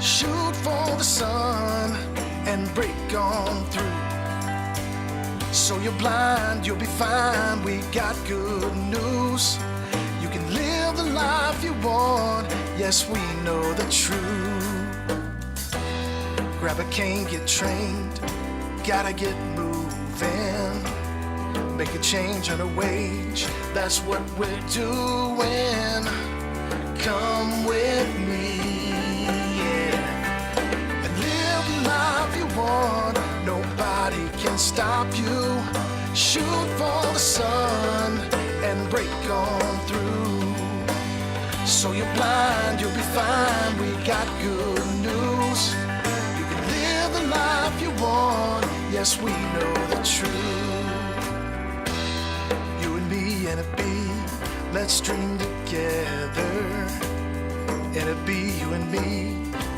Shoot for the sun and break on through. So you're blind, you'll be fine, we got good news. You can live the life you want, yes, we know the truth. Grab a cane, get trained, gotta get moving. Make a change on a wage, that's what we're doing. Come with me, yeah. And live the life you want, nobody can stop you. Shoot for the sun and break on through. So you're blind, you'll be fine, we got good news. You can live the life you want, yes, we know the truth. You and me and a bee, let's dream together. And a bee, you and me,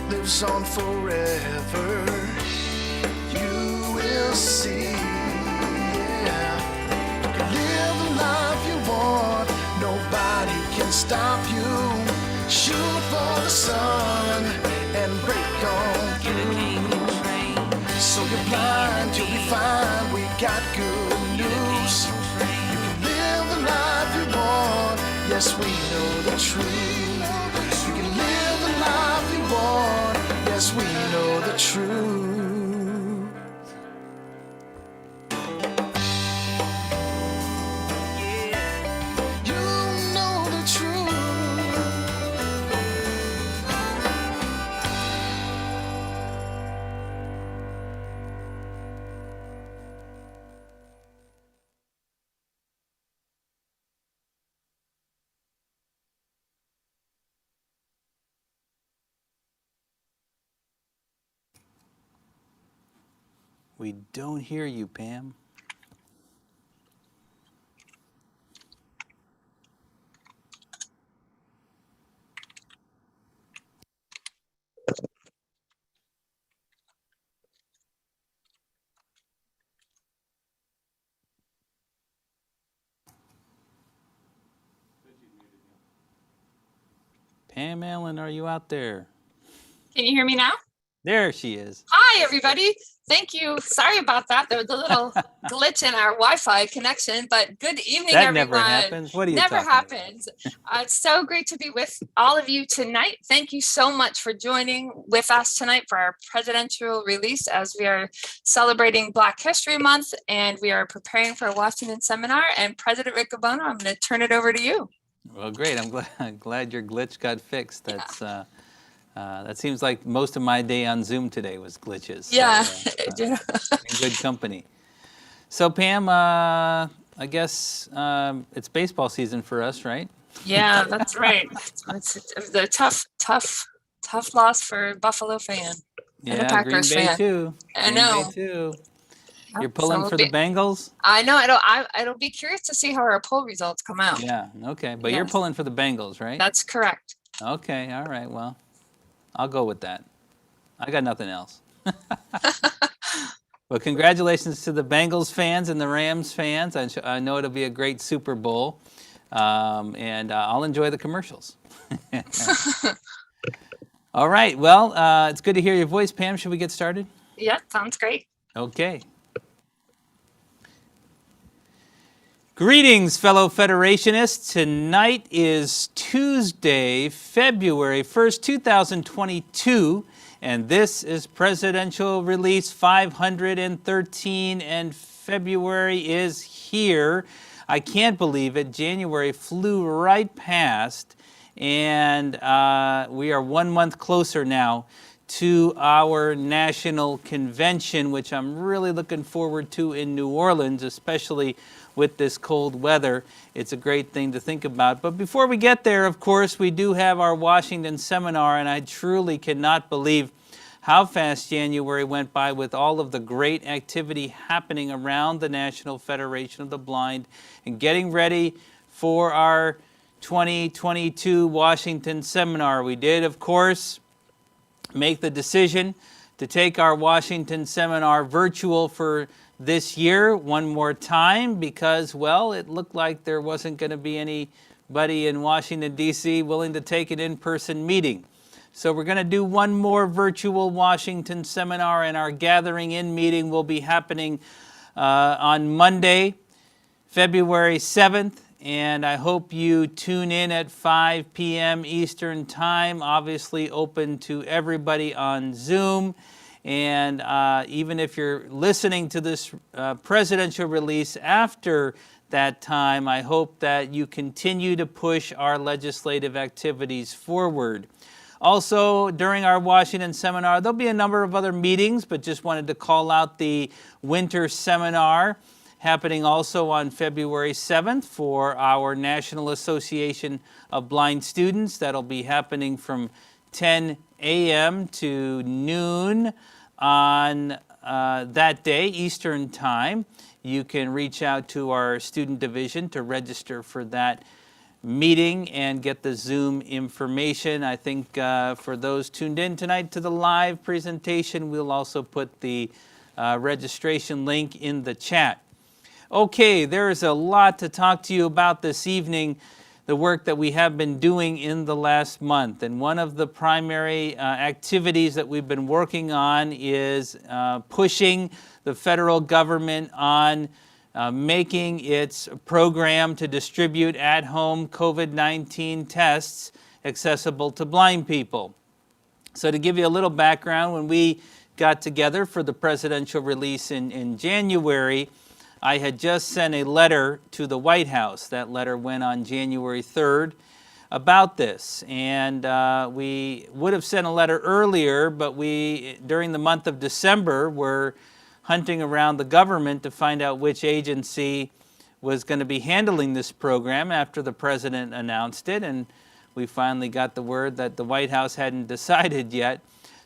lives on forever. You will see, yeah. You can live the life you want, nobody can stop you. Shoot for the sun and break on through. So you're blind, you'll be fine, we got good news. You can live the life you want, yes, we know the truth. You can live the life you want, yes, we know the truth. You know the truth. We don't hear you, Pam. Pam Allen, are you out there? Can you hear me now? There she is. Hi, everybody. Thank you. Sorry about that. There was a little glitch in our Wi-Fi connection, but good evening, That everyone. never happens. What are you Never talking happens. It's so great to be with all of you tonight. Thank you so much for joining with us tonight for our presidential release as we are celebrating Black History Month and we are preparing for a Washington seminar. And President Rick Gabono, I'm going to turn it over to you. Well, great. I'm glad your glitch got fixed. That's that seems like most of my day on Zoom today was glitches. Yeah. So, in good company. So Pam, I guess it's baseball season for us, right? Yeah, that's right. It's a tough loss for Buffalo fan. And a Yeah, Green Packers Bay fan. too. I Green know. Bay too. You're So pulling it'll for be- the Bengals? I know. It'll be curious to see how our poll results come out. Yeah, okay. But you're Yes. pulling for the Bengals, right? That's correct. Okay, all right. Well, I'll go with that. I got nothing else. Well, congratulations to the Bengals fans and the Rams fans. I know it'll be a great Super Bowl, and I'll enjoy the commercials. All right. Well, it's good to hear your voice, Pam. Should we get started? Yeah, sounds great. Okay. Greetings, fellow Federationists. Tonight is Tuesday, February 1st, 2022, and this is Presidential Release 513, and February is here. I can't believe it. January flew right past, and we are 1 month closer now to our national convention, which I'm really looking forward to in New Orleans, especially with this cold weather. It's a great thing to think about. But before we get there, of course, we do have our Washington seminar, and I truly cannot believe how fast January went by with all of the great activity happening around the National Federation of the Blind and getting ready for our 2022 Washington seminar. We did, of course, make the decision to take our Washington seminar virtual for this year one more time because, well, it looked like there wasn't going to be anybody in Washington, D.C. willing to take an in-person meeting. So we're going to do one more virtual Washington seminar, and our gathering in meeting will be happening on Monday, February 7th. And I hope you tune in at 5 p.m. Eastern Time, obviously open to everybody on Zoom. And even if you're listening to this presidential release after that time, I hope that you continue to push our legislative activities forward. Also, during our Washington seminar, there'll be a number of other meetings, but just wanted to call out the winter seminar happening also on February 7th for our National Association of Blind Students. That'll be happening from 10 a.m. to noon on that day, Eastern Time. You can reach out to our student division to register for that meeting and get the Zoom information. I think for those tuned in tonight to the live presentation, we'll also put the registration link in the chat. Okay, there's a lot to talk to you about this evening, the work that we have been doing in the last month. And one of the primary activities that we've been working on is pushing the federal government on making its program to distribute at-home COVID-19 tests accessible to blind people. So to give you a little background, when we got together for the presidential release in January, I had just sent a letter to the White House. That letter went on January 3rd about this. And we would have sent a letter earlier, but we, during the month of December, were hunting around the government to find out which agency was going to be handling this program after the president announced it. And we finally got the word that the White House hadn't decided yet.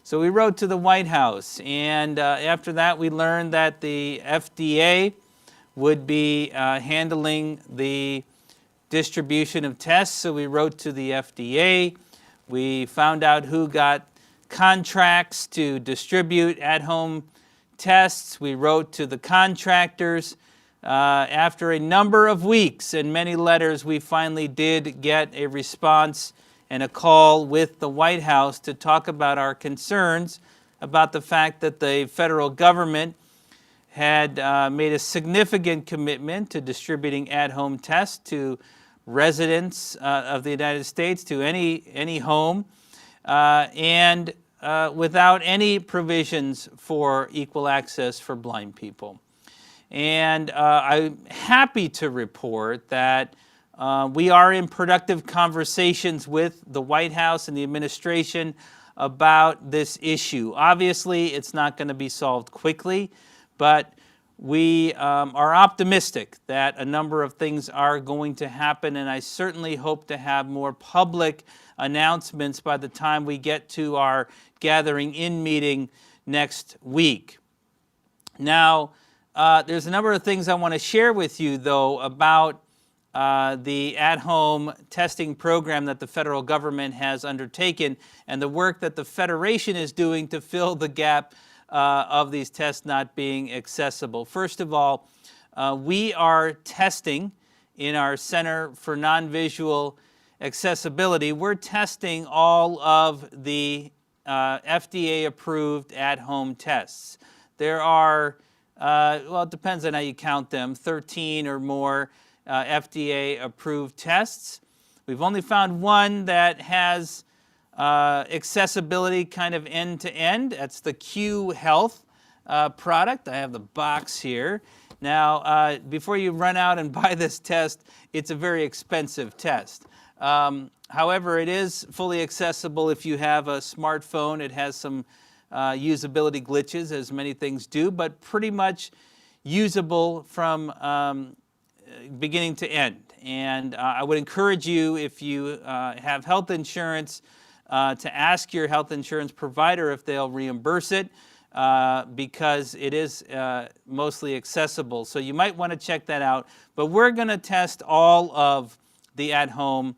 So we wrote to the White House. And after that, we learned that the FDA would be handling the distribution of tests. So we wrote to the FDA. We found out who got contracts to distribute at-home tests. We wrote to the contractors. After a number of weeks and many letters, we finally did get a response and a call with the White House to talk about our concerns about the fact that the federal government had made a significant commitment to distributing at-home tests to residents of the United States, to any home, and without any provisions for equal access for blind people. And I'm happy to report that we are in productive conversations with the White House and the administration about this issue. Obviously, it's not going to be solved quickly, but we are optimistic that a number of things are going to happen, and I certainly hope to have more public announcements by the time we get to our gathering in meeting next week. Now, there's a number of things I want to share with you, though, about the at-home testing program that the federal government has undertaken and the work that the Federation is doing to fill the gap of these tests not being accessible. First of all, we are testing in our Center for Non-Visual Accessibility. We're testing all of the FDA-approved at-home tests. There are, well, it depends on how you count them, 13 or more FDA-approved tests. We've only found one that has accessibility kind of end-to-end. That's the Q Health product. I have the box here. Now, before you run out and buy this test, it's a very expensive test. However, it is fully accessible if you have a smartphone. It has some usability glitches, as many things do, but pretty much usable from beginning to end. And I would encourage you, if you have health insurance, to ask your health insurance provider if they'll reimburse it, because it is mostly accessible. So you might want to check that out. But we're going to test all of the at-home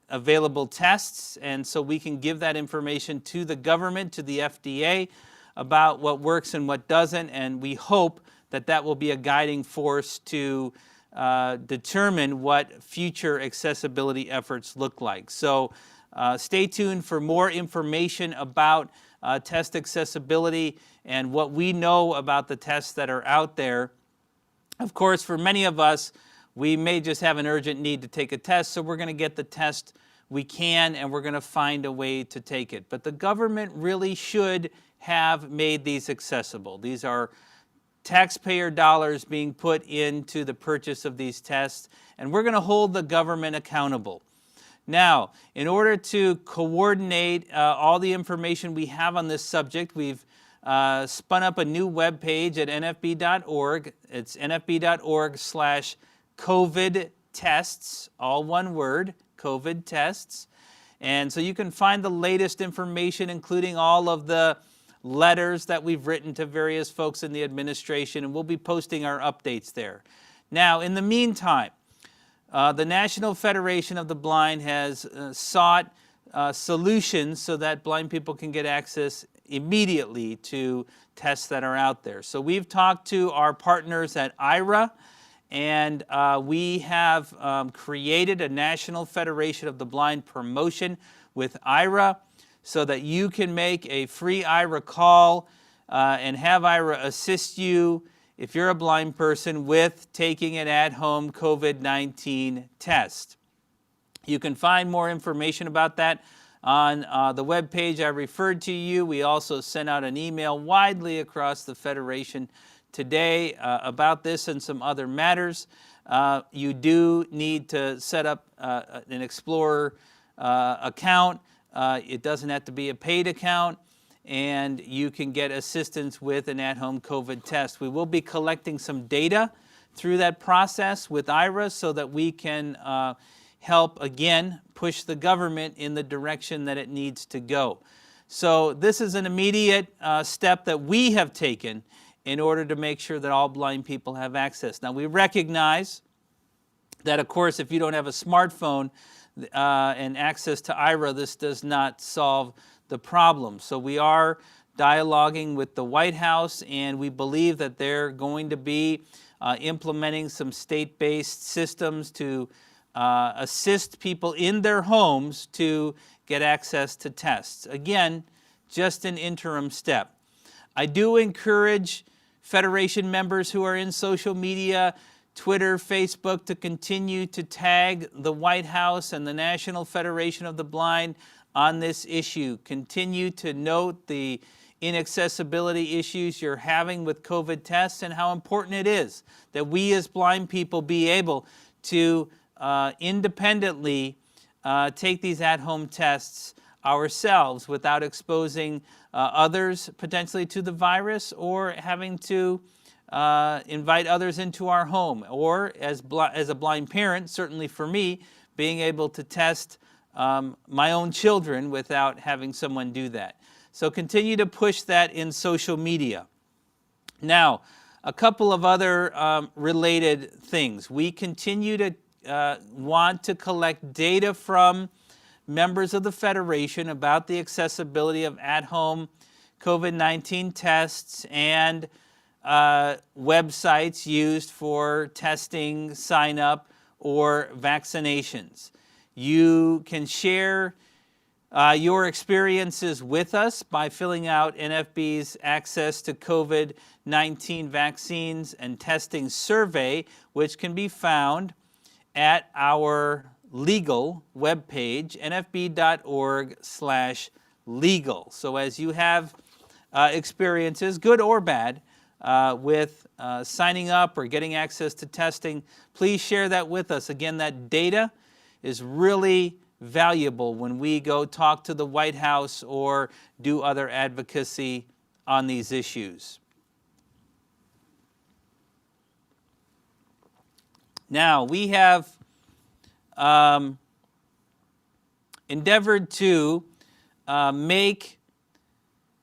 available tests, and so we can give that information to the government, to the FDA, about what works and what doesn't, and we hope that that will be a guiding force to determine what future accessibility efforts look like. So Stay tuned for more information about test accessibility and what we know about the tests that are out there. Of course, for many of us, we may just have an urgent need to take a test, so we're going to get the test we can, and we're going to find a way to take it. But the government really should have made these accessible. These are taxpayer dollars being put into the purchase of these tests, and we're going to hold the government accountable. Now, in order to coordinate all the information we have on this subject, we've spun up a new web page at nfb.org. It's nfb.org/COVID tests, all one word, COVID tests. And so you can find the latest information, including all of the letters that we've written to various folks in the administration, and we'll be posting our updates there. Now, in the meantime, the National Federation of the Blind has sought solutions so that blind people can get access immediately to tests that are out there. So we've talked to our partners at IRA, and we have created a National Federation of the Blind promotion with IRA so that you can make a free IRA call and have IRA assist you if you're a blind person with taking an at-home COVID-19 test. You can find more information about that on the web page I referred to you. We also sent out an email widely across the Federation today about this and some other matters. You do need to set up an Explorer account. It doesn't have to be a paid account, and you can get assistance with an at-home COVID test. We will be collecting some data through that process with IRA so that we can help, again, push the government in the direction that it needs to go. So this is an immediate step that we have taken in order to make sure that all blind people have access. Now, we recognize that, of course, if you don't have a smartphone and access to IRA, this does not solve the problem. So we are dialoguing with the White House, and we believe that they're going to be implementing some state-based systems to assist people in their homes to get access to tests. Again, just an interim step. I do encourage Federation members who are in social media, Twitter, Facebook, to continue to tag the White House and the National Federation of the Blind on this issue. Continue to note the inaccessibility issues you're having with COVID tests and how important it is that we as blind people be able to independently take these at-home tests ourselves without exposing others potentially to the virus or having to invite others into our home, or as a blind parent, certainly for me, being able to test my own children without having someone do that. So continue to push that in social media. Now, a couple of other related things. We continue to want to collect data from members of the Federation about the accessibility of at-home COVID-19 tests and websites used for testing, sign-up, or vaccinations. You can share your experiences with us by filling out NFB's Access to COVID-19 Vaccines and Testing Survey, which can be found at our legal webpage, nfb.org/legal. So as you have experiences, good or bad, with signing up or getting access to testing, please share that with us. Again, that data is really valuable when we go talk to the White House or do other advocacy on these issues. Now, we have endeavored to make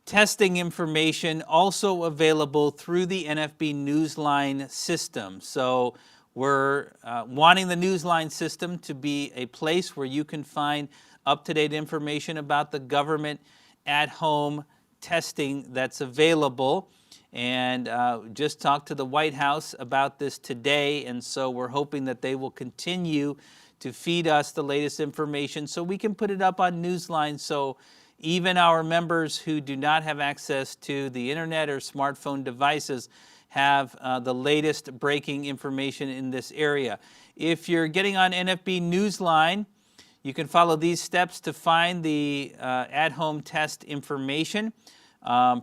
testing information also available through the NFB Newsline system. So we're wanting the Newsline system to be a place where you can find up-to-date information about the government at-home testing that's available. And just talked to the White House about this today, and so we're hoping that they will continue to feed us the latest information so we can put it up on Newsline so even our members who do not have access to the internet or smartphone devices have the latest breaking information in this area. If you're getting on NFB Newsline, you can follow these steps to find the at-home test information.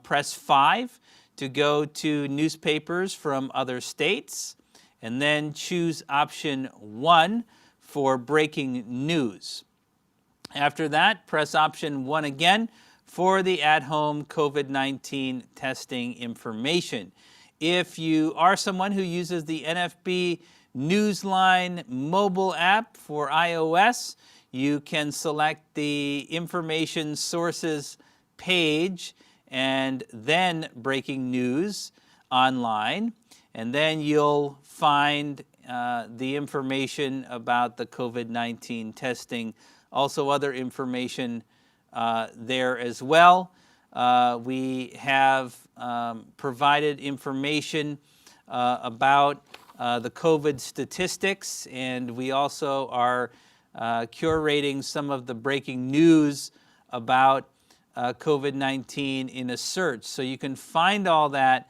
Press 5 to go to newspapers from other states, and then choose option 1 for breaking news. After that, press option 1 again for the at-home COVID-19 testing information. If you are someone who uses the NFB Newsline mobile app for iOS, you can select the information sources page and then breaking news online, and then you'll find the information about the COVID-19 testing, also other information there as well. We have provided information about the COVID statistics, and we also are curating some of the breaking news about COVID-19 in a search. So you can find all that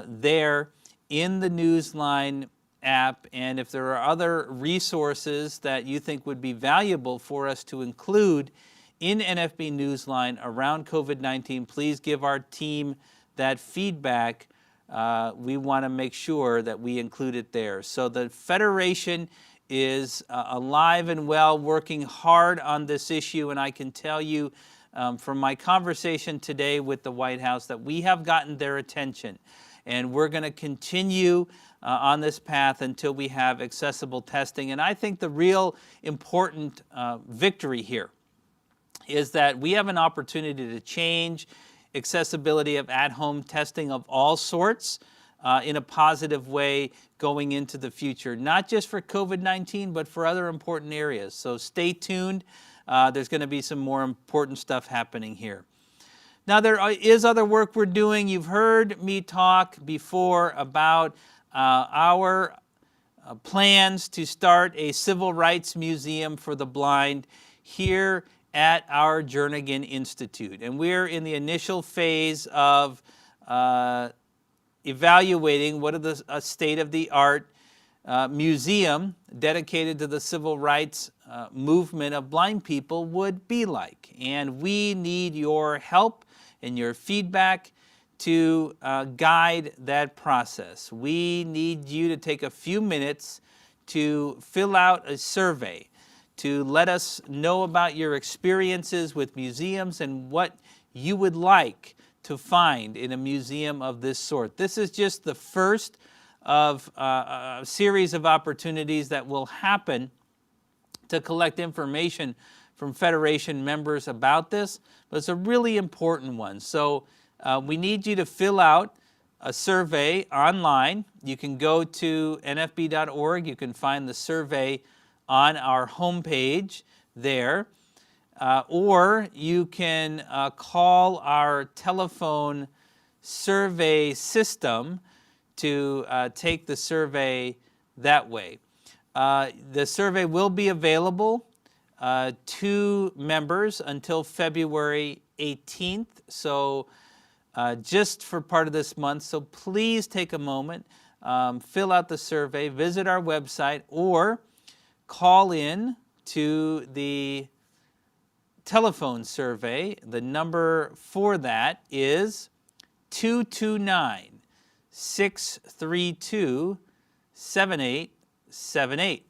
there in the Newsline app, and if there are other resources that you think would be valuable for us to include in NFB Newsline around COVID-19, please give our team that feedback. We want to make sure that we include it there. So the Federation is alive and well, working hard on this issue, and I can tell you from my conversation today with the White House that we have gotten their attention, and we're going to continue on this path until we have accessible testing. And I think the real important victory here is that we have an opportunity to change accessibility of at-home testing of all sorts in a positive way going into the future, not just for COVID-19, but for other important areas. So stay tuned. There's going to be some more important stuff happening here. Now, there is other work we're doing. You've heard me talk before about our plans to start a civil rights museum for the blind here at our Jernigan Institute. And we're in the initial phase of evaluating what a state-of-the-art museum dedicated to the civil rights movement of blind people would be like. And we need your help and your feedback to guide that process. We need you to take a few minutes to fill out a survey to let us know about your experiences with museums and what you would like to find in a museum of this sort. This is just the first of a series of opportunities that will happen to collect information from Federation members about this, but it's a really important one. So we need you to fill out a survey online. You can go to nfb.org. You can find the survey on our homepage there, or you can call our telephone survey system to take the survey that way. The survey will be available to members until February 18th, so just for part of this month. So please take a moment, fill out the survey, visit our website, or call in to the telephone survey. The number for that is 229-632-7878.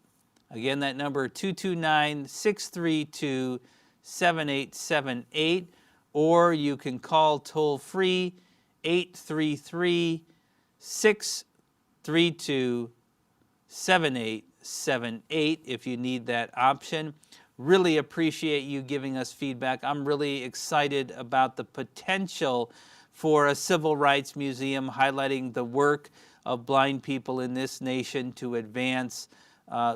Again, that number 229-632-7878, or you can call toll-free 833-632-7878 if you need that option. Really appreciate you giving us feedback. I'm really excited about the potential for a civil rights museum highlighting the work of blind people in this nation to advance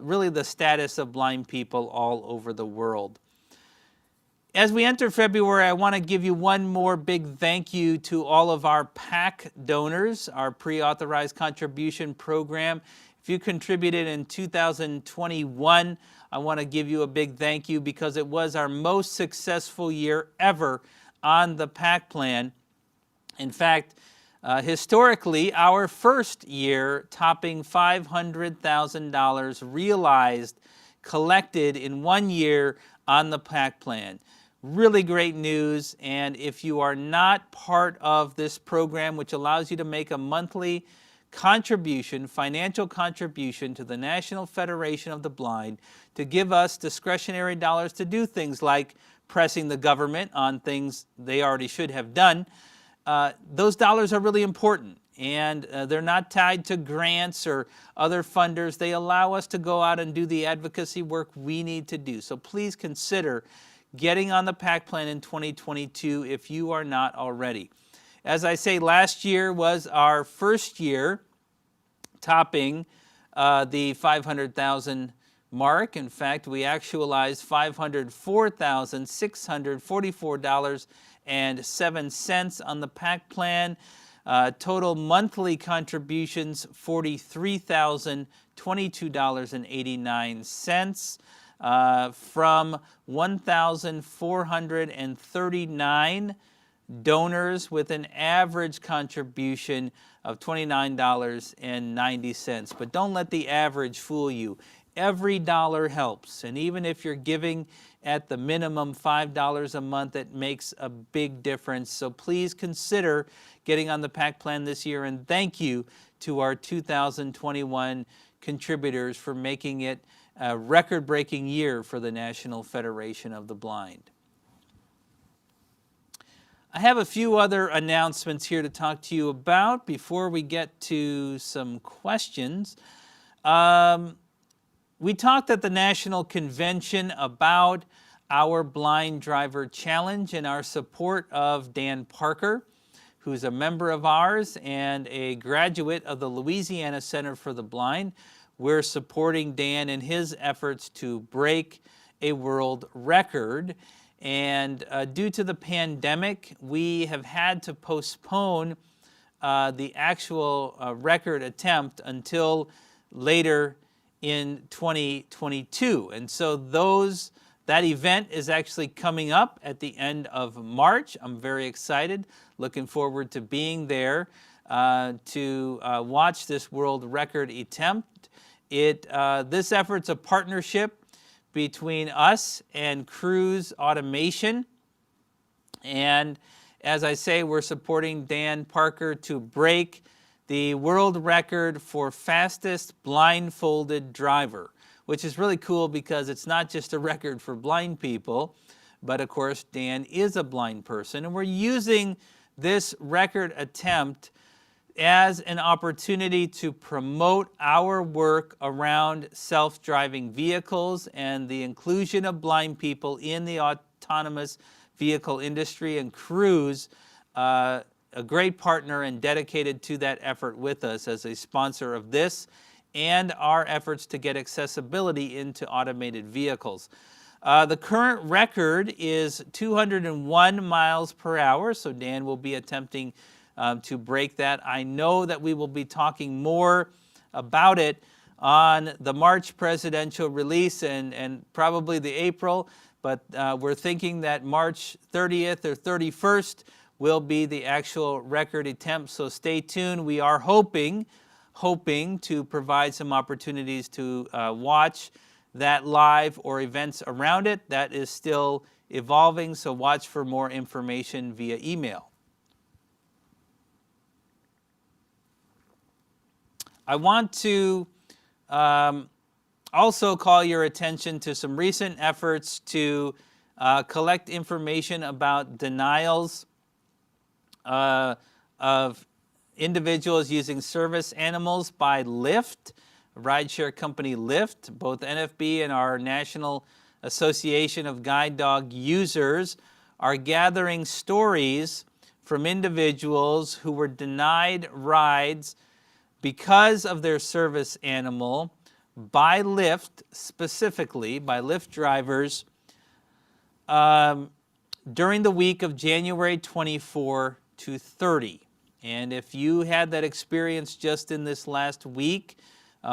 really the status of blind people all over the world. As we enter February, I want to give you one more big thank you to all of our PAC donors, our pre-authorized contribution program. If you contributed in 2021, I want to give you a big thank you because it was our most successful year ever on the PAC plan. In fact, historically, our first year topping $500,000 realized, collected in 1 year on the PAC plan. Really great news, and if you are not part of this program, which allows you to make a monthly contribution, financial contribution to the National Federation of the Blind to give us discretionary dollars to do things like pressing the government on things they already should have done, those dollars are really important, and they're not tied to grants or other funders. They allow us to go out and do the advocacy work we need to do. So please consider getting on the PAC plan in 2022 if you are not already. As I say, last year was our first year topping the 500,000 mark. In fact, we actualized $504,644.07 on the PAC plan. Total monthly contributions, $43,022.89 from 1,439 donors with an average contribution of $29.90. But don't let the average fool you. Every dollar helps, and even if you're giving at the minimum $5 a month, it makes a big difference. So please consider getting on the PAC plan this year, and thank you to our 2021 contributors for making it a record-breaking year for the National Federation of the Blind. I have a few other announcements here to talk to you about before we get to some questions. We talked at the National Convention about our Blind Driver Challenge and our support of Dan Parker, who's a member of ours and a graduate of the Louisiana Center for the Blind. We're supporting Dan in his efforts to break a world record. And due to the pandemic, we have had to postpone the actual record attempt until later in 2022. And so that event is actually coming up at the end of March. I'm very excited, looking forward to being there to watch this world record attempt. This effort's a partnership between us and Cruise Automation. And as I say, we're supporting Dan Parker to break the world record for fastest blindfolded driver, which is really cool because it's not just a record for blind people, but of course Dan is a blind person. And we're using this record attempt as an opportunity to promote our work around self-driving vehicles and the inclusion of blind people in the autonomous vehicle industry. And Cruise, a great partner and dedicated to that effort with us as a sponsor of this and our efforts to get accessibility into automated vehicles. The current record is 201 miles per hour, so Dan will be attempting to break that. I know that we will be talking more about it on the March presidential release and probably the April, but we're thinking that March 30th or 31st will be the actual record attempt, so stay tuned. We are hoping to provide some opportunities to watch that live or events around it. That is still evolving, so watch for more information via email. I want to also call your attention to some recent efforts to collect information about denials of individuals using service animals by Lyft, rideshare company Lyft. Both NFB and our National Association of Guide Dog Users are gathering stories from individuals who were denied rides because of their service animal by Lyft, specifically by Lyft drivers, during the week of January 24 to 30. And if you had that experience just in this last week,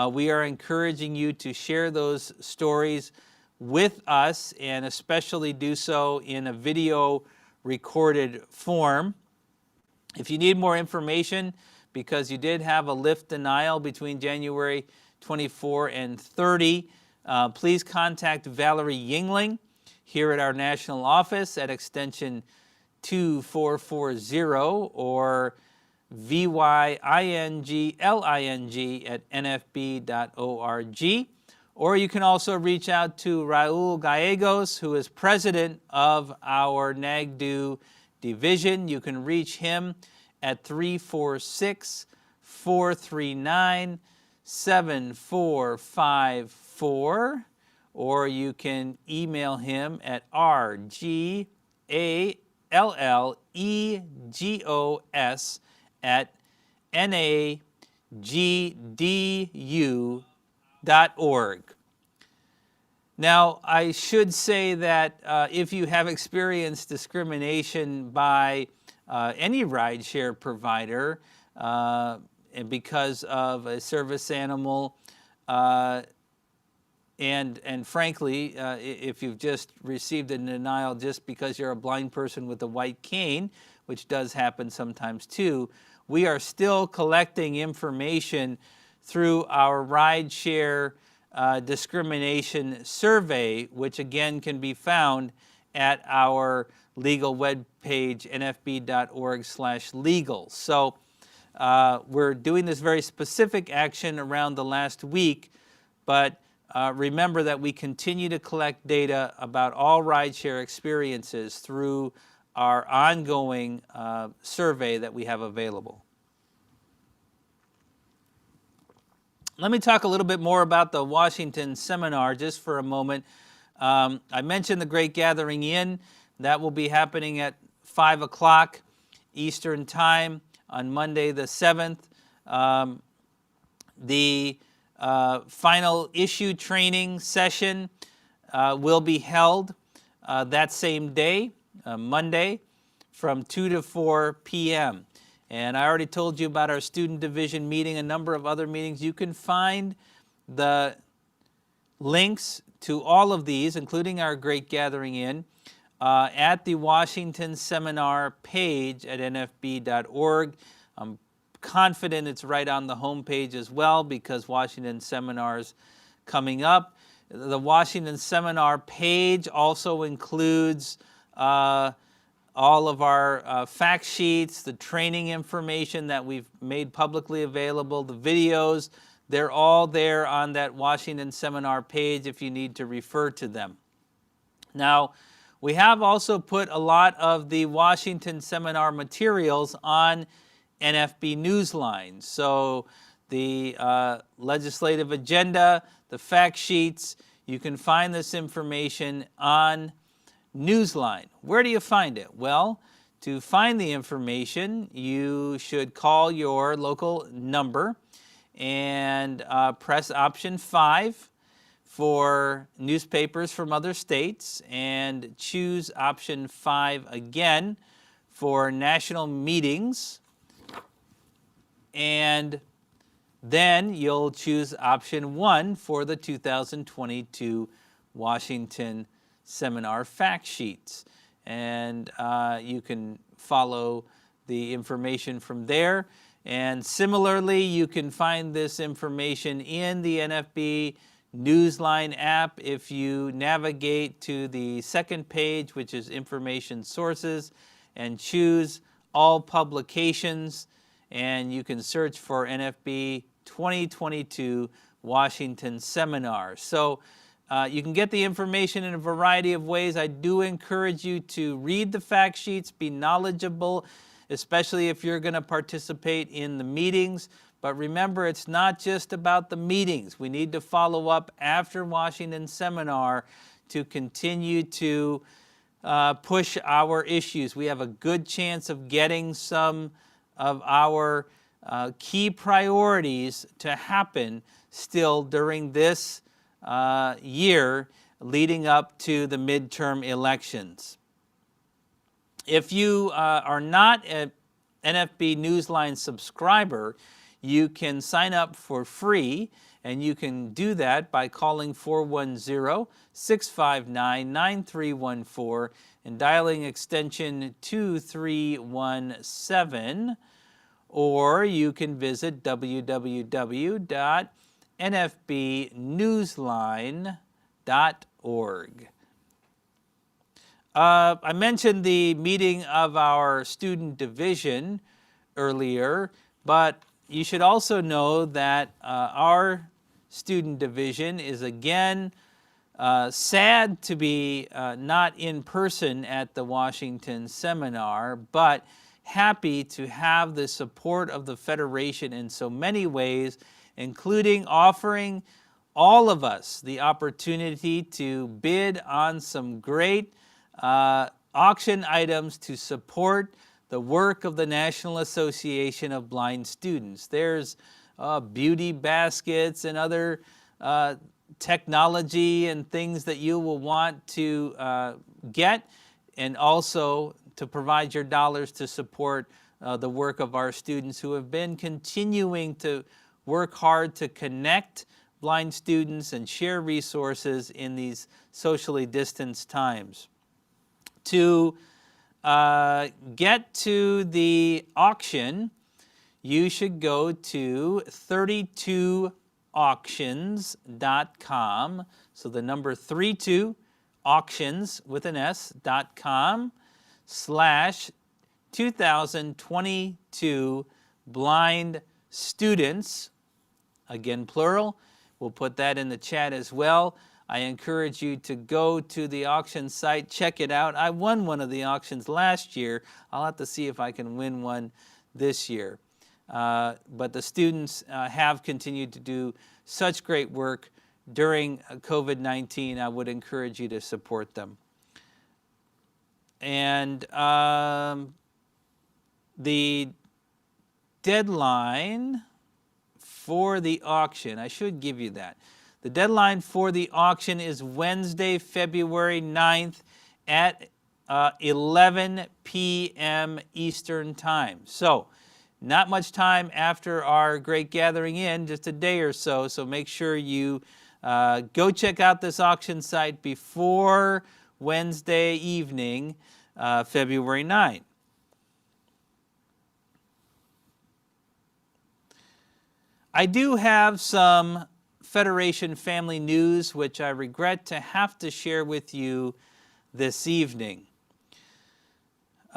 We are encouraging you to share those stories with us, and especially do so in a video recorded form. If you need more information, because you did have a lift denial between January 24 and 30, please contact Valerie Yingling here at our national office at extension 2440 or vyingling at nfb.org. Or you can also reach out to Raul Gallegos, who is president of our NAGDU division. You can reach him at 346-439-7454, or you can email him at rgallegos@nagdu.org. Now, I should say that if you have experienced discrimination by any rideshare provider and because of a service animal, and frankly, if you've just received a denial just because you're a blind person with a white cane, which does happen sometimes too, we are still collecting information through our rideshare discrimination survey, which again can be found at our legal webpage, nfb.org/legal. So we're doing this very specific action around the last week, but remember that we continue to collect data about all rideshare experiences through our ongoing survey that we have available. Let me talk a little bit more about the Washington seminar just for a moment. I mentioned the Great Gathering Inn. That will be happening at 5 o'clock Eastern Time on Monday the 7th. The final issue training session will be held that same day, Monday, from 2 to 4 p.m. And I already told you about our student division meeting, a number of other meetings. You can find the links to all of these, including our Great Gathering Inn, at the Washington Seminar page at nfb.org. I'm confident it's right on the homepage as well, because Washington Seminar's coming up. The Washington Seminar page also includes all of our fact sheets, the training information that we've made publicly available, the videos. They're all there on that Washington Seminar page if you need to refer to them. Now, we have also put a lot of the Washington Seminar materials on NFB Newsline. So the legislative agenda, the fact sheets, you can find this information on Newsline. Where do you find it? Well, to find the information, you should call your local number and press option 5 for newspapers from other states, and choose option 5 again for national meetings, and then you'll choose option 1 for the 2022 Washington Seminar fact sheets. And you can follow the information from there. And similarly, you can find this information in the NFB Newsline app if you navigate to the second page, which is Information Sources, and choose All Publications, and you can search for NFB 2022 Washington Seminar. So you can get the information in a variety of ways. I do encourage you to read the fact sheets, be knowledgeable, especially if you're going to participate in the meetings. But remember, it's not just about the meetings. We need to follow up after Washington Seminar to continue to push our issues. We have a good chance of getting some of our key priorities to happen still during this year leading up to the midterm elections. If you are not an NFB Newsline subscriber, you can sign up for free, and you can do that by calling 410-659-9314 and dialing extension 2317, or you can visit www.nfbnewsline.org. I mentioned the meeting of our student division earlier, but you should also know that our student division is again sad to be not in person at the Washington seminar, but happy to have the support of the Federation in so many ways, including offering all of us the opportunity to bid on some great auction items to support the work of the National Association of Blind Students. There's beauty baskets and other technology and things that you will want to get, and also to provide your dollars to support the work of our students who have been continuing to work hard to connect blind students and share resources in these socially distanced times. To get to the auction, you should go to 32auctions.com. So the number 32auctions with an s.com/2022 blind students, again plural. We'll put that in the chat as well. I encourage you to go to the auction site, check it out. I won one of the auctions last year. I'll have to see if I can win one this year. But the students have continued to do such great work during COVID-19. I would encourage you to support them. And the deadline for the auction, I should give you that. The deadline for the auction is Wednesday, February 9th at 11 p.m. Eastern Time. So, not much time after our great gathering in, just a day or so. So make sure you go check out this auction site before Wednesday evening, February 9th. I do have some Federation family news, which I regret to have to share with you this evening.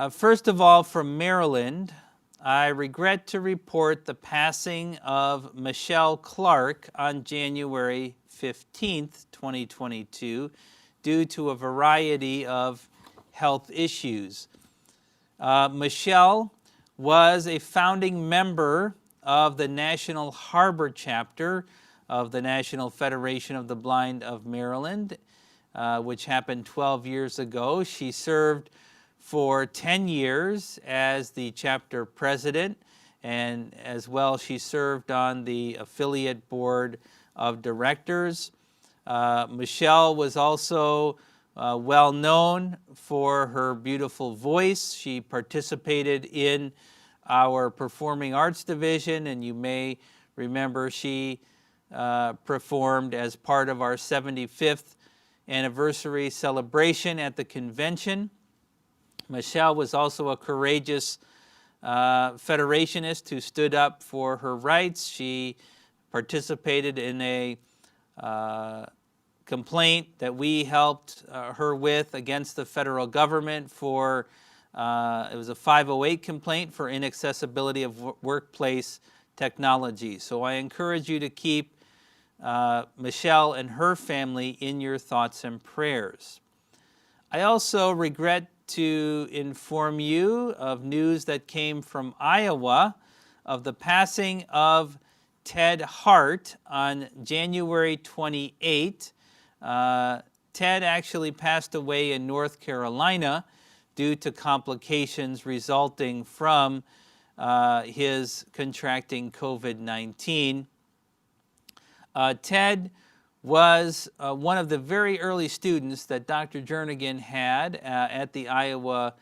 First of all, from Maryland, I regret to report the passing of Michelle Clark on January 15th, 2022, due to a variety of health issues. Michelle was a founding member of the National Harbor Chapter of the National Federation of the Blind of Maryland, which happened 12 years ago. She served for 10 years as the chapter president, and as well she served on the affiliate board of directors. Michelle was also well known for her beautiful voice. She participated in our performing arts division, and you may remember she performed as part of our 75th anniversary celebration at the convention. Michelle was also a courageous Federationist who stood up for her rights. She participated in a complaint that we helped her with against the federal government for, it was a 508 complaint for inaccessibility of workplace technology. So I encourage you to keep Michelle and her family in your thoughts and prayers. I also regret to inform you of news that came from Iowa of the passing of Ted Hart on January 28. Ted actually passed away in North Carolina due to complications resulting from his contracting COVID-19. Ted was one of the very early students that Dr. Jernigan had at the Iowa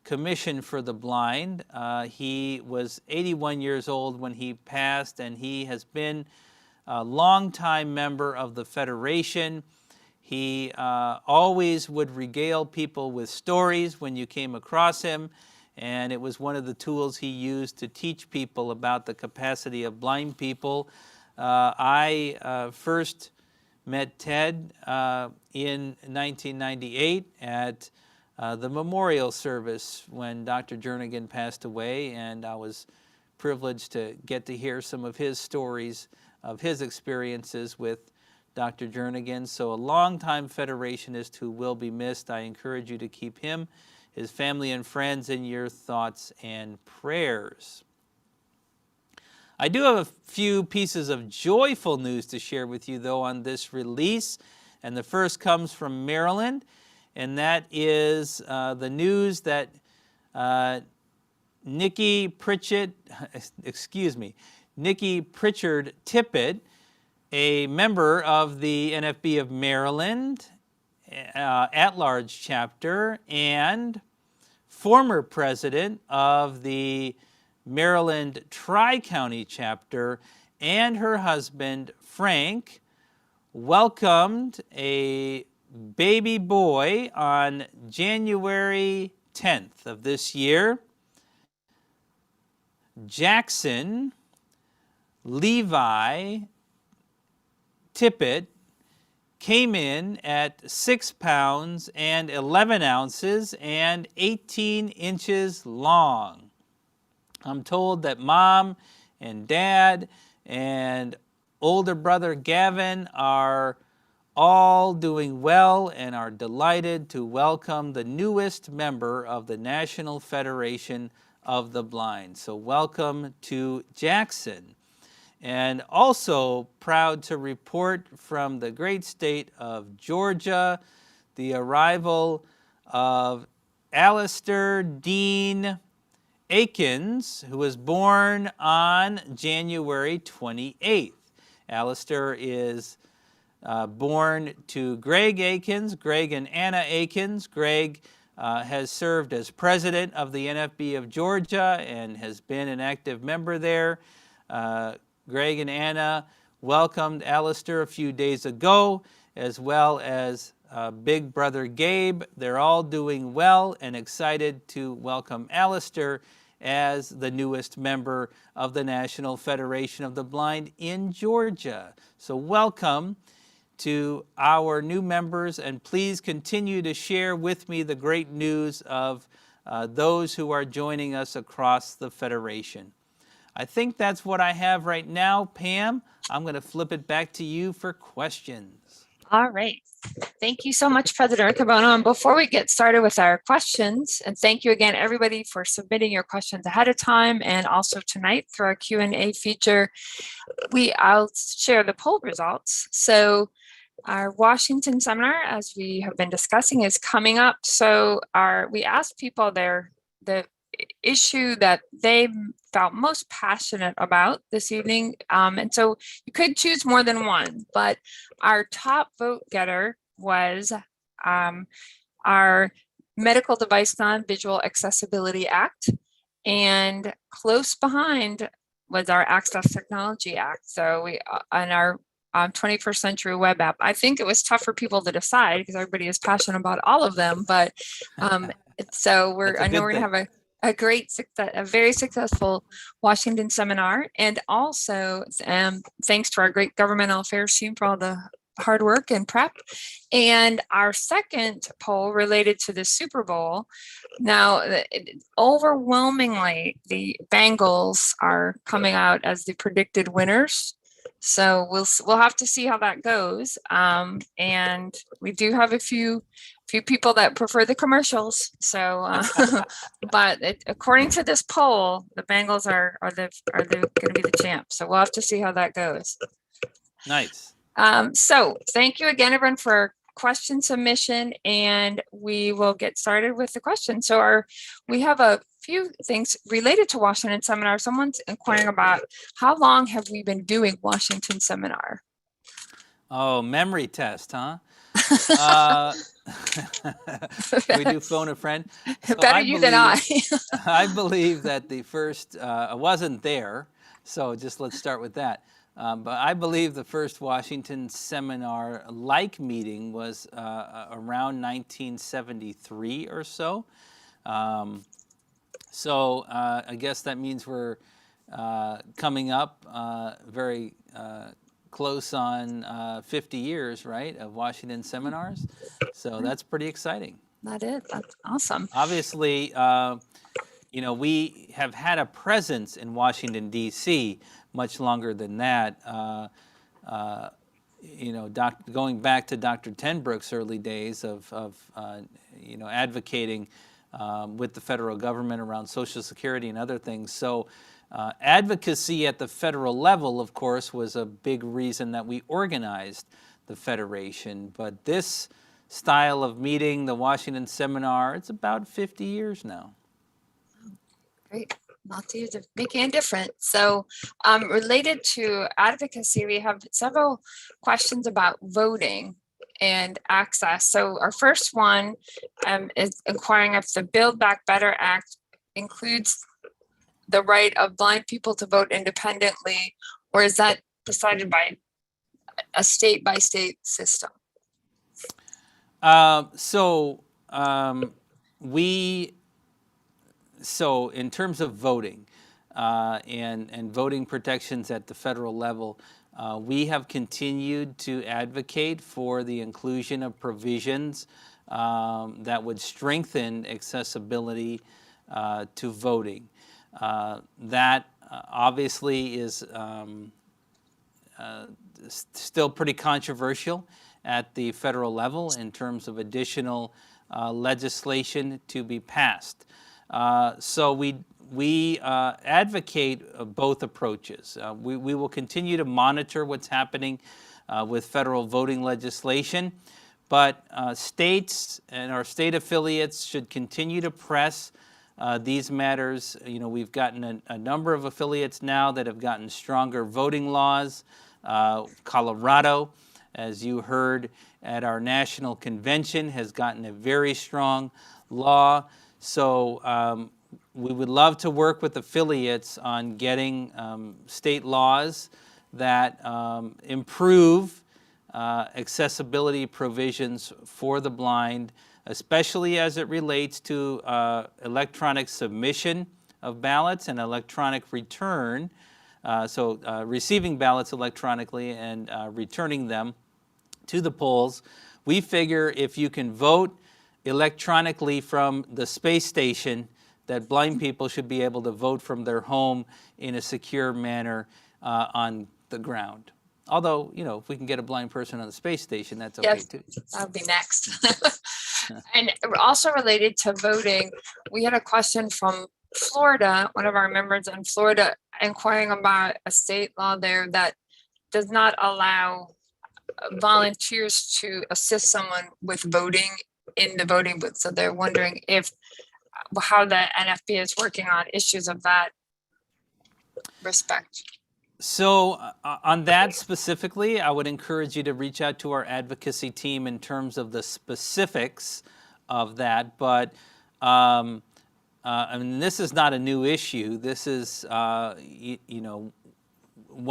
Commission for the Blind. He was 81 years old when he passed, and he has been a longtime member of the Federation. He always would regale people with stories when you came across him, and it was one of the tools he used to teach people about the capacity of blind people. I first met Ted in 1998 at the memorial service when Dr. Jernigan passed away, and I was privileged to get to hear some of his stories of his experiences with Dr. Jernigan. So a longtime Federationist who will be missed. I encourage you to keep him, his family and friends in your thoughts and prayers. I do have a few pieces of joyful news to share with you, though, on this release. And the first comes from Maryland, and that is the news that Nikki Pritchard Tippett, a member of the NFB of Maryland at-large chapter and former president of the Maryland Tri-County chapter, and her husband, Frank, welcomed a baby boy on January 10th of this year. Jackson Levi Tippett came in at 6 pounds and 11 ounces and 18 inches long. I'm told that Mom and Dad and older brother Gavin are all doing well and are delighted to welcome the newest member of the National Federation of the Blind. So welcome to Jackson. And also proud to report from the great state of Georgia the arrival of Alistair Dean Akins, who was born on January 28th. Alistair is born to Greg Akins, Greg and Anna Akins. Greg has served as president of the NFB of Georgia and has been an active member there. Greg and Anna welcomed Alistair a few days ago, as well as big brother Gabe. They're all doing well and excited to welcome Alistair as the newest member of the National Federation of the Blind in Georgia. So welcome to our new members, and please continue to share with me the great news of those who are joining us across the Federation. I think that's what I have right now. Pam, I'm going to flip it back to you for questions. All right. Thank you so much, President Cabono. And before we get started with our questions, and thank you again, everybody, for submitting your questions ahead of time and also tonight through our Q&A feature, I'll share the poll results. So our Washington seminar, as we have been discussing, is coming up. So we asked people the issue that they felt most passionate about this evening. And so you could choose more than one, but our top vote getter was our Medical Device Non-Visual Accessibility Act, and close behind was our Access Technology Act. So we on our 21st Century Web App. I think it was tough for people to decide because everybody is passionate about all of them, but so I know we're gonna have a great success, a very successful Washington seminar. And also thanks to our great governmental affairs team for all the hard work and prep. And our second poll related to the Super Bowl. Now, overwhelmingly, the Bengals are coming out as the predicted winners. So we'll have to see how that goes. And we do have a few people that prefer the commercials. So, but according to this poll, the Bengals are going to be the champs. So we'll have to see how that goes. Nice. So thank you again, everyone, for question submission, and we will get started with the question. So we have a few things related to Washington Seminar. Someone's inquiring about how long have we been doing Washington Seminar? Oh, memory test, huh? We do phone a friend. So Better you than I. I believe that the first, I wasn't there, so just let's start with that. But I believe the first Washington seminar-like meeting was around 1973 or so. I guess that means we're coming up very close on 50 years, right, of Washington seminars. So that's pretty exciting. That's awesome. Obviously, we have had a presence in Washington, D.C. much longer than that. Going back to Dr. Tenbrook's early days of advocating with the federal government around Social Security and other things. So advocacy at the federal level, of course, was a big reason that we organized the Federation. But this style of meeting, the Washington Seminar, it's about 50 years now. Great. Lots of years of making a difference. So related to advocacy, we have several questions about voting and access. So our first one is inquiring if the Build Back Better Act includes the right of blind people to vote independently, or is that decided by a state-by-state system? So in terms of voting and voting protections at the federal level, we have continued to advocate for the inclusion of provisions that would strengthen accessibility to voting. That obviously is still pretty controversial at the federal level in terms of additional legislation to be passed. So we advocate both approaches. We will continue to monitor what's happening with federal voting legislation, but states and our state affiliates should continue to press these matters. We've gotten a number of affiliates now that have gotten stronger voting laws. Colorado, as you heard at our national convention, has gotten a very strong law. So we would love to work with affiliates on getting state laws that improve accessibility provisions for the blind, especially as it relates to electronic submission of ballots and electronic return. Receiving ballots electronically and returning them to the polls. We figure if you can vote electronically from the space station, that blind people should be able to vote from their home in a secure manner on the ground. Although, if we can get a blind person on the space station, that's okay too. That would be next. And also related to voting, we had a question from Florida, one of our members in Florida, inquiring about a state law there that does not allow volunteers to assist someone with voting in the voting booth. So they're wondering how the NFB is working on issues of that respect. So on that specifically, I would encourage you to reach out to our advocacy team in terms of the specifics of that. But this is not a new issue. This is, one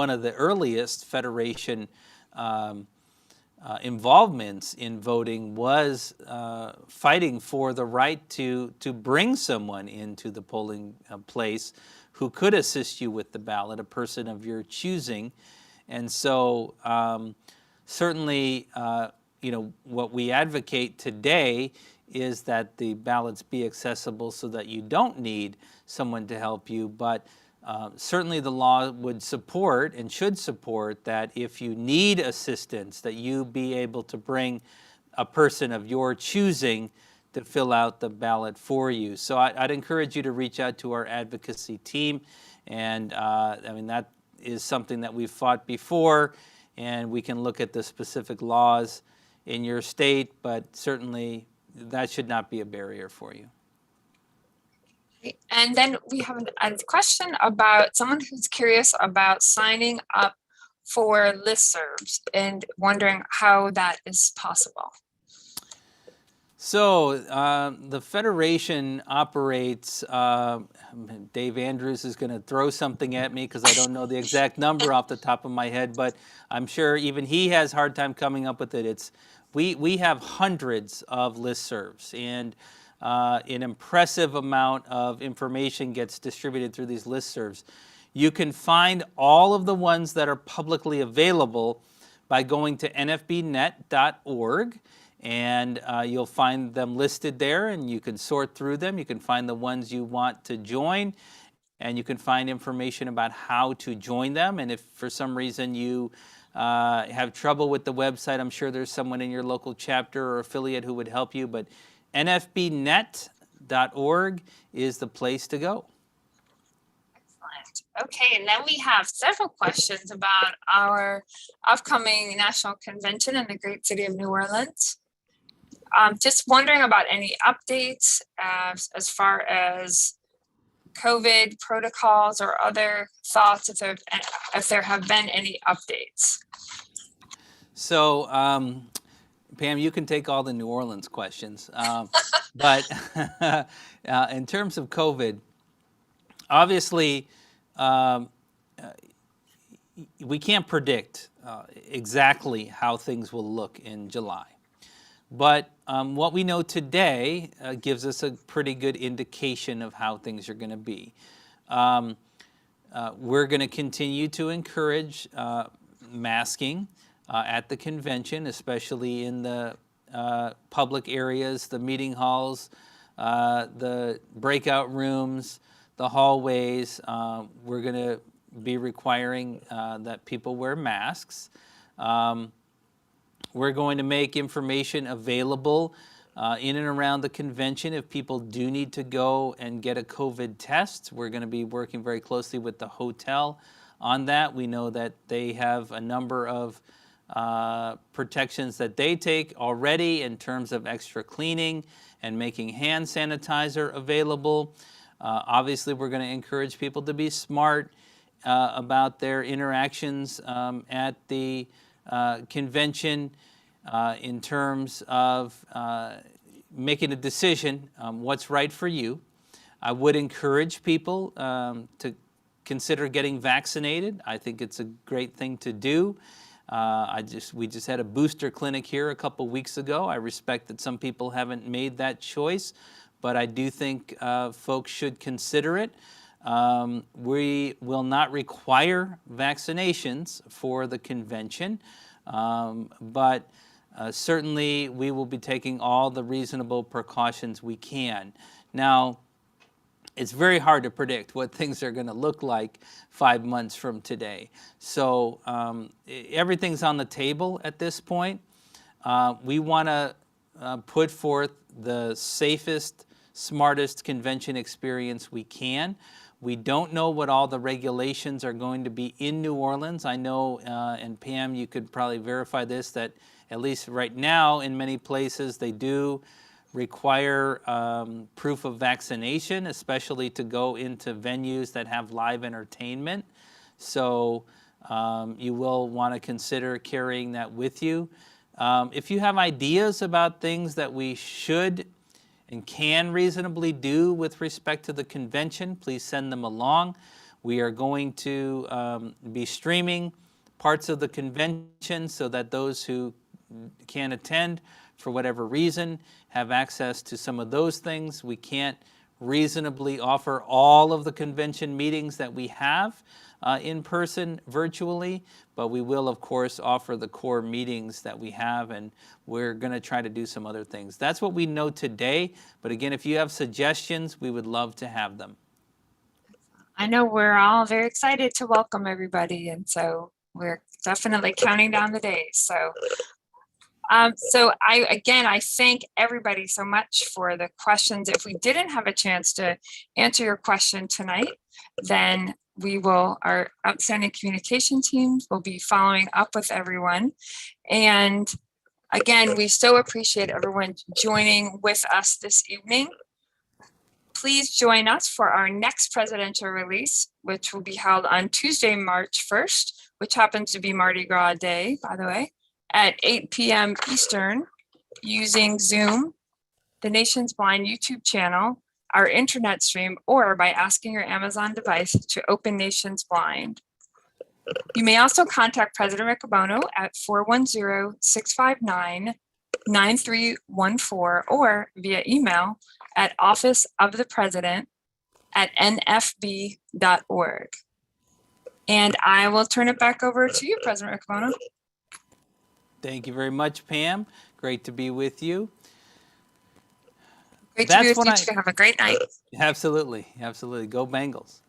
of the earliest Federation involvements in voting was fighting for the right to bring someone into the polling place who could assist you with the ballot, a person of your choosing. And so certainly, what we advocate today is that the ballots be accessible so that you don't need someone to help you. But certainly the law would support and should support that if you need assistance, that you be able to bring a person of your choosing to fill out the ballot for you. So I'd encourage you to reach out to our advocacy team. And that is something that we've fought before, and we can look at the specific laws in your state, but certainly that should not be a barrier for you. And then we have a question about someone who's curious about signing up for listservs and wondering how that is possible. So the Federation operates, Dave Andrews is going to throw something at me because I don't know the exact number off the top of my head, but I'm sure even he has a hard time coming up with it. We have hundreds of listservs, and an impressive amount of information gets distributed through these listservs. You can find all of the ones that are publicly available by going to nfbnet.org. And you'll find them listed there, and you can sort through them. You can find the ones you want to join, and you can find information about how to join them. And if for some reason you have trouble with the website, I'm sure there's someone in your local chapter or affiliate who would help you. But nfbnet.org is the place to go. Excellent. Okay, and then we have several questions about our upcoming national convention in the great city of New Orleans. Just wondering about any updates as far as COVID protocols or other thoughts, if there have been any updates. So, Pam, you can take all the New Orleans questions, but in terms of COVID, obviously, we can't predict exactly how things will look in July. But what we know today gives us a pretty good indication of how things are going to be. We're going to continue to encourage masking at the convention, especially in the public areas, the meeting halls, the breakout rooms, the hallways. We're going to be requiring that people wear masks. We're going to make information available in and around the convention if people do need to go and get a COVID test. We're going to be working very closely with the hotel on that. We know that they have a number of protections that they take already in terms of extra cleaning and making hand sanitizer available. Obviously, we're going to encourage people to be smart about their interactions at the convention in terms of making a decision what's right for you. I would encourage people to consider getting vaccinated. I think it's a great thing to do. We just had a booster clinic here a couple weeks ago. I respect that some people haven't made that choice, but I do think folks should consider it. We will not require vaccinations for the convention, but certainly we will be taking all the reasonable precautions we can. Now, it's very hard to predict what things are going to look like 5 months from today. So everything's on the table at this point. We want to put forth the safest, smartest convention experience we can. We don't know what all the regulations are going to be in New Orleans. I know, and Pam, you could probably verify this, that at least right now in many places they do require proof of vaccination, especially to go into venues that have live entertainment. So you will want to consider carrying that with you. If you have ideas about things that we should and can reasonably do with respect to the convention, please send them along. We are going to be streaming parts of the convention so that those who can't attend for whatever reason have access to some of those things. We can't reasonably offer all of the convention meetings that we have in person virtually, but we will of course offer the core meetings that we have, and we're going to try to do some other things. That's what we know today, but again, if you have suggestions, we would love to have them. I know we're all very excited to welcome everybody, and so we're definitely counting down the days. So I thank everybody so much for the questions. If we didn't have a chance to answer your question tonight, then our outstanding communication teams will be following up with everyone. And again, we so appreciate everyone joining with us this evening. Please join us for our next presidential release, which will be held on Tuesday, March 1st, which happens to be Mardi Gras Day, by the way, at 8 p.m. Eastern using Zoom. the Nation's Blind YouTube channel, our internet stream, or by asking your Amazon device to open Nation's Blind. You may also contact President Riccobono at 410-659-9314 or via email at officeofthepresident@nfb.org. And I will turn it back over to you, President Riccobono. Thank you very much, Pam. Great to be with you. Great to be with you too. Have a great night. Absolutely, absolutely. Go Bengals.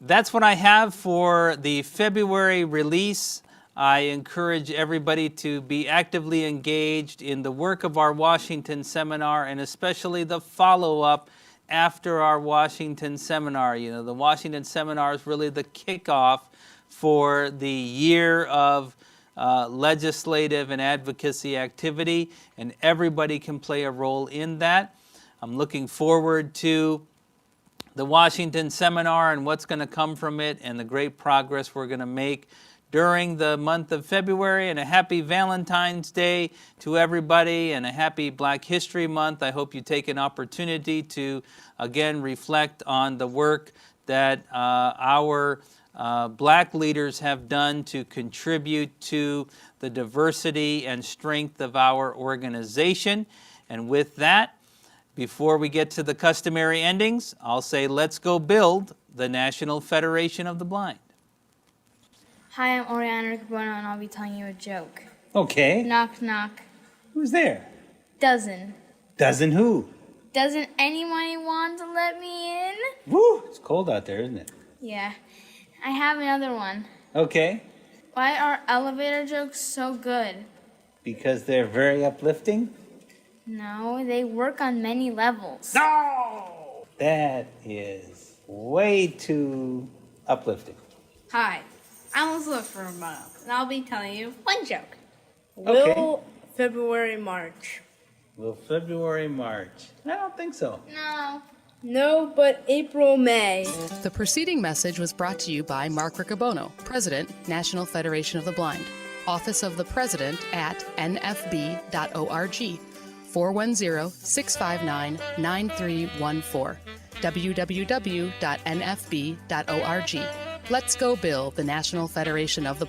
That's what I have for the February release. I encourage everybody to be actively engaged in the work of our Washington seminar, and especially the follow-up after our Washington seminar. You know, the Washington seminar is really the kickoff for the year of legislative and advocacy activity, and everybody can play a role in that. I'm looking forward to the Washington seminar and what's going to come from it and the great progress we're going to make during the month of February. And a happy Valentine's Day to everybody and a happy Black History Month. I hope you take an opportunity to again reflect on the work that our Black leaders have done to contribute to the diversity and strength of our organization. And with that, before we get to the customary endings, I'll say let's go build the National Federation of the Blind. Hi, I'm Oriana Riccobono, and I'll be telling you a joke. Okay. Knock, knock. Who's there? Dozen. Dozen who? Doesn't anyone want to let me in? Woo! It's cold out there, isn't it? Yeah. I have another one. Okay. Why are elevator jokes so good? Because they're very uplifting? No, they work on many levels. No! That is way too uplifting. Hi, I'm Elizabeth from Vermont, and I'll be telling you one joke. Okay. Will February March? Will February March? I don't think so. No. No, but April May. The preceding message was brought to you by Mark Riccobono, President, National Federation of the Blind. Office of the President at nfb.org. 410-659-9314. www.nfb.org. Let's go build the National Federation of the